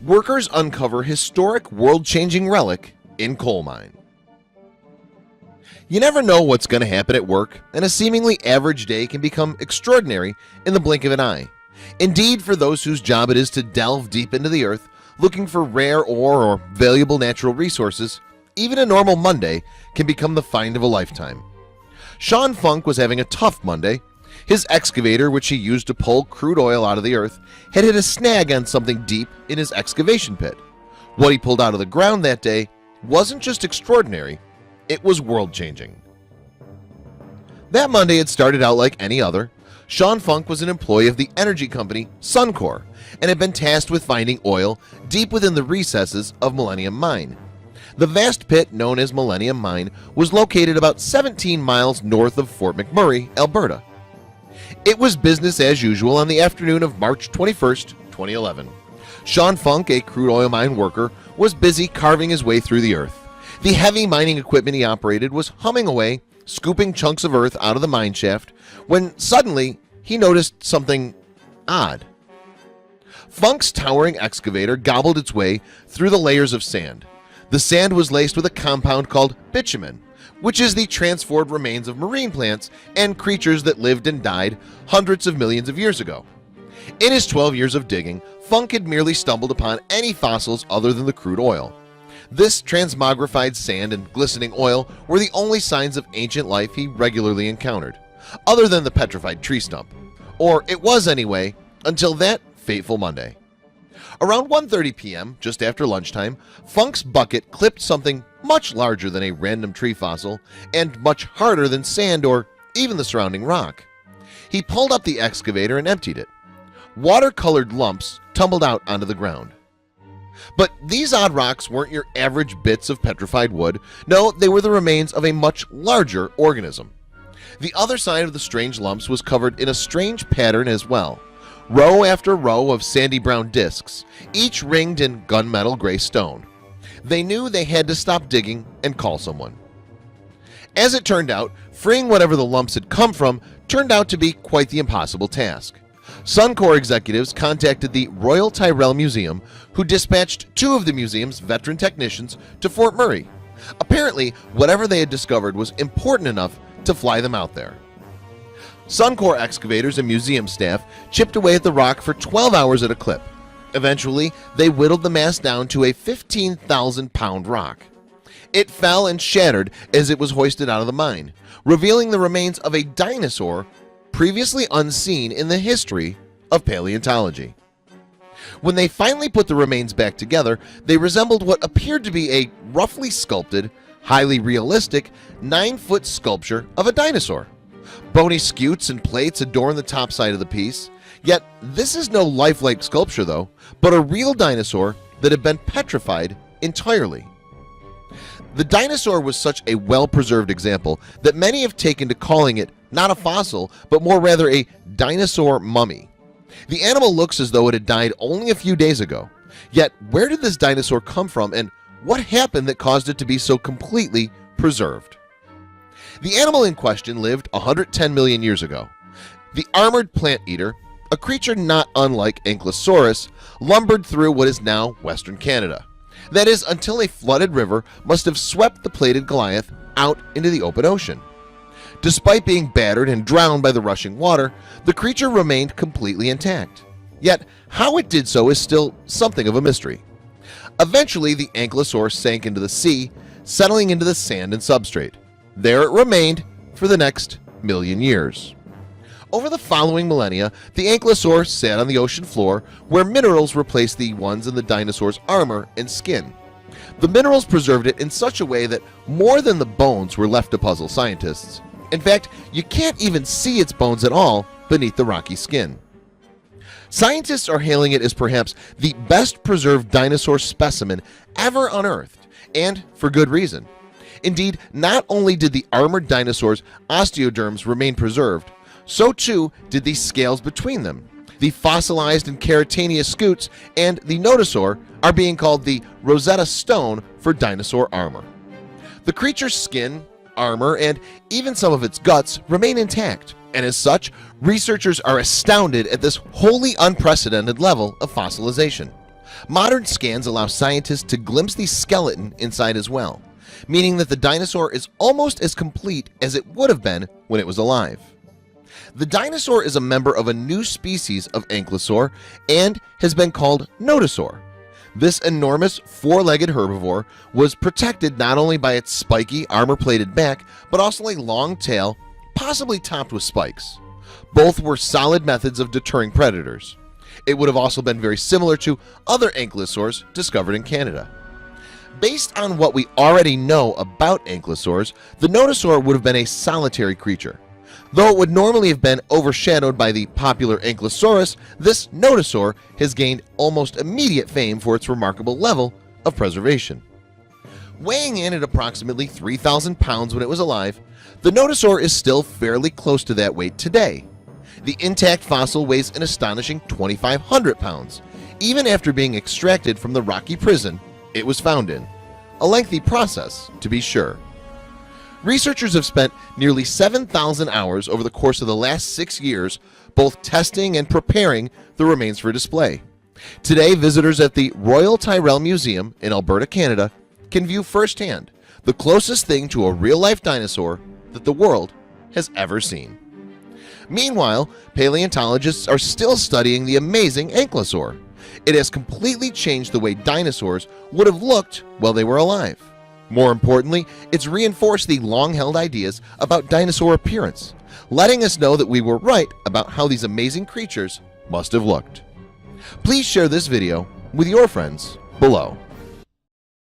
Workers uncover historic world-changing relic in coal mine. You never know what's going to happen at work, and a seemingly average day can become extraordinary in the blink of an eye. Indeed, for those whose job it is to delve deep into the earth, looking for rare ore or valuable natural resources, even a normal Monday can become the find of a lifetime. Sean Funk was having a tough Monday. His excavator, which he used to pull crude oil out of the earth, had hit a snag on something deep in his excavation pit. What he pulled out of the ground that day wasn't just extraordinary, it was world-changing. That Monday had started out like any other. Sean Funk was an employee of the energy company Suncor and had been tasked with finding oil deep within the recesses of Millennium Mine. The vast pit known as Millennium Mine was located about 17 miles north of Fort McMurray, Alberta. It was business as usual on the afternoon of March 21st, 2011. Sean Funk, a crude oil mine worker, was busy carving his way through the earth. The heavy mining equipment he operated was humming away, scooping chunks of earth out of the mine shaft, when suddenly he noticed something odd. Funk's towering excavator gobbled its way through the layers of sand. The sand was laced with a compound called bitumen, which is the transformed remains of marine plants and creatures that lived and died hundreds of millions of years ago. In his 12 years of digging, Funk had merely stumbled upon any fossils other than the crude oil. This transmogrified sand and glistening oil were the only signs of ancient life he regularly encountered, other than the petrified tree stump. Or it was anyway, until that fateful Monday. Around 1:30 p.m., just after lunchtime, Funk's bucket clipped something much larger than a random tree fossil and much harder than sand or even the surrounding rock. He pulled up the excavator and emptied it. Water-colored lumps tumbled out onto the ground. But these odd rocks weren't your average bits of petrified wood. No, they were the remains of a much larger organism. The other side of the strange lumps was covered in a strange pattern as well. Row after row of sandy brown discs, each ringed in gunmetal gray stone. They knew they had to stop digging and call someone. As it turned out, freeing whatever the lumps had come from turned out to be quite the impossible task. Suncor executives contacted the Royal Tyrrell Museum, who dispatched 2 of the museum's veteran technicians to Fort Murray. Apparently, whatever they had discovered was important enough to fly them out there. Suncor excavators and museum staff chipped away at the rock for 12 hours at a clip. Eventually, they whittled the mass down to a 15,000-pound rock. It fell and shattered as it was hoisted out of the mine, revealing the remains of a dinosaur previously unseen in the history of paleontology. When they finally put the remains back together, they resembled what appeared to be a roughly sculpted, highly realistic 9-foot sculpture of a dinosaur. Bony scutes and plates adorn the top side of the piece. Yet this is no lifelike sculpture though, but a real dinosaur that had been petrified entirely. The dinosaur was such a well-preserved example that many have taken to calling it not a fossil, but more rather a dinosaur mummy. The animal looks as though it had died only a few days ago. Yet where did this dinosaur come from, and what happened that caused it to be so completely preserved? The animal in question lived 110 million years ago. The armored plant eater, a creature not unlike Ankylosaurus, lumbered through what is now Western Canada. That is, until a flooded river must have swept the plated Goliath out into the open ocean. Despite being battered and drowned by the rushing water, the creature remained completely intact. Yet how it did so is still something of a mystery. Eventually, the Ankylosaurus sank into the sea, settling into the sand and substrate. There it remained for the next million years. Over the following millennia, the Ankylosaur sat on the ocean floor where minerals replaced the ones in the dinosaur's armor and skin. The minerals preserved it in such a way that more than the bones were left to puzzle scientists. In fact, you can't even see its bones at all beneath the rocky skin. Scientists are hailing it as perhaps the best preserved dinosaur specimen ever unearthed, and for good reason. Indeed, not only did the armored dinosaur's osteoderms remain preserved, so too did the scales between them. The fossilized and keratinous scutes and the nodosaur are being called the Rosetta Stone for dinosaur armor. The creature's skin, armor, and even some of its guts remain intact, and as such, researchers are astounded at this wholly unprecedented level of fossilization. Modern scans allow scientists to glimpse the skeleton inside as well, meaning that the dinosaur is almost as complete as it would have been when it was alive. The dinosaur is a member of a new species of ankylosaur and has been called nodosaur. This enormous four-legged herbivore was protected not only by its spiky armor-plated back, but also a long tail, possibly topped with spikes. Both were solid methods of deterring predators. It would have also been very similar to other ankylosaurs discovered in Canada. Based on what we already know about ankylosaurs, the nodosaur would have been a solitary creature. Though it would normally have been overshadowed by the popular Ankylosaurus, this nodosaur has gained almost immediate fame for its remarkable level of preservation. Weighing in at approximately 3,000 pounds when it was alive, the nodosaur is still fairly close to that weight today. The intact fossil weighs an astonishing 2,500 pounds, even after being extracted from the rocky prison it was found in. A lengthy process, to be sure. Researchers have spent nearly 7,000 hours over the course of the last 6 years both testing and preparing the remains for display. Today, visitors at the Royal Tyrrell Museum in Alberta, Canada can view firsthand the closest thing to a real-life dinosaur that the world has ever seen. Meanwhile, paleontologists are still studying the amazing ankylosaur. It has completely changed the way dinosaurs would have looked while they were alive. More importantly, it's reinforced the long-held ideas about dinosaur appearance, letting us know that we were right about how these amazing creatures must have looked. Please share this video with your friends below.